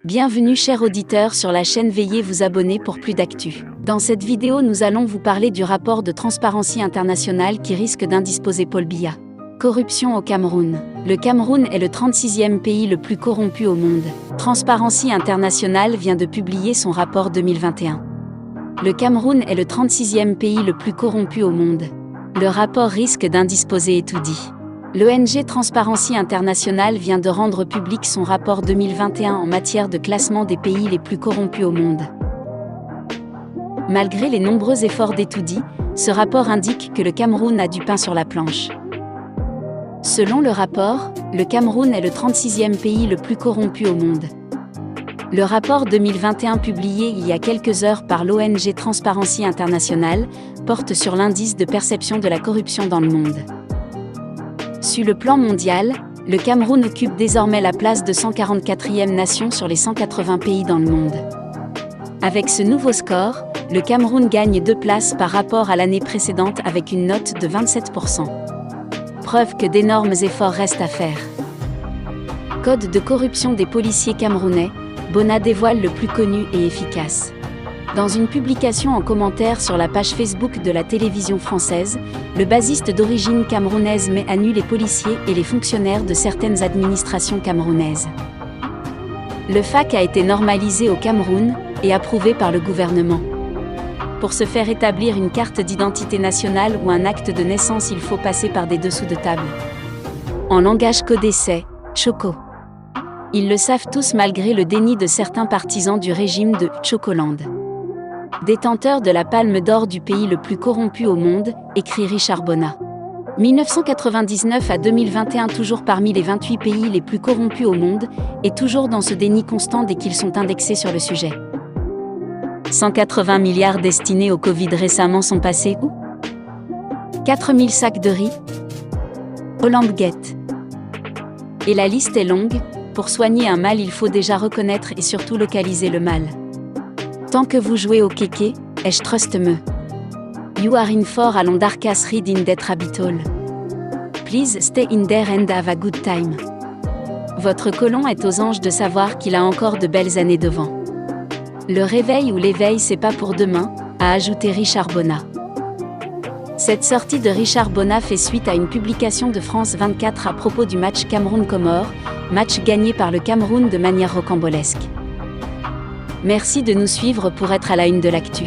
Bienvenue chers auditeurs sur la chaîne, veuillez vous abonner pour plus d'actu. Dans cette vidéo nous allons vous parler du rapport de Transparency International qui risque d'indisposer Paul Biya. Corruption au Cameroun. Le Cameroun est le 36e pays le plus corrompu au monde. Transparency International vient de publier son rapport 2021. Le Cameroun est le 36e pays le plus corrompu au monde. Le rapport risque d'indisposer, et tout dit. L'ONG Transparency International vient de rendre public son rapport 2021 en matière de classement des pays les plus corrompus au monde. Malgré les nombreux efforts d'étoudis, ce rapport indique que le Cameroun a du pain sur la planche. Selon le rapport, le Cameroun est le 36e pays le plus corrompu au monde. Le rapport 2021 publié il y a quelques heures par l'ONG Transparency International porte sur l'indice de perception de la corruption dans le monde. Sur le plan mondial, le Cameroun occupe désormais la place de 144e nation sur les 180 pays dans le monde. Avec ce nouveau score, le Cameroun gagne 2 places par rapport à l'année précédente avec une note de 27%. Preuve que d'énormes efforts restent à faire. Code de corruption des policiers camerounais, Bona dévoile le plus connu et efficace. Dans une publication en commentaire sur la page Facebook de la télévision française, le basiste d'origine camerounaise met à nu les policiers et les fonctionnaires de certaines administrations camerounaises. Le FAQ a été normalisé au Cameroun et approuvé par le gouvernement. Pour se faire établir une carte d'identité nationale ou un acte de naissance, il faut passer par des dessous de table. En langage codé, c'est Choco. Ils le savent tous malgré le déni de certains partisans du régime de Chocoland. Détenteur de la palme d'or du pays le plus corrompu au monde, écrit Richard Bona. 1999 à 2021, toujours parmi les 28 pays les plus corrompus au monde, et toujours dans ce déni constant dès qu'ils sont indexés sur le sujet. 180 milliards destinés au Covid récemment sont passés où? 4000 sacs de riz? Hollandgate. Et la liste est longue, pour soigner un mal il faut déjà reconnaître et surtout localiser le mal. Tant que vous jouez au kéké, je trust me. You are in for a long darkas read in that rabbit hole. Please stay in there and have a good time. Votre colon est aux anges de savoir qu'il a encore de belles années devant. Le réveil ou l'éveil c'est pas pour demain, a ajouté Richard Bona. Cette sortie de Richard Bona fait suite à une publication de France 24 à propos du match Cameroun-Comores, match gagné par le Cameroun de manière rocambolesque. Merci de nous suivre pour être à la une de l'actu.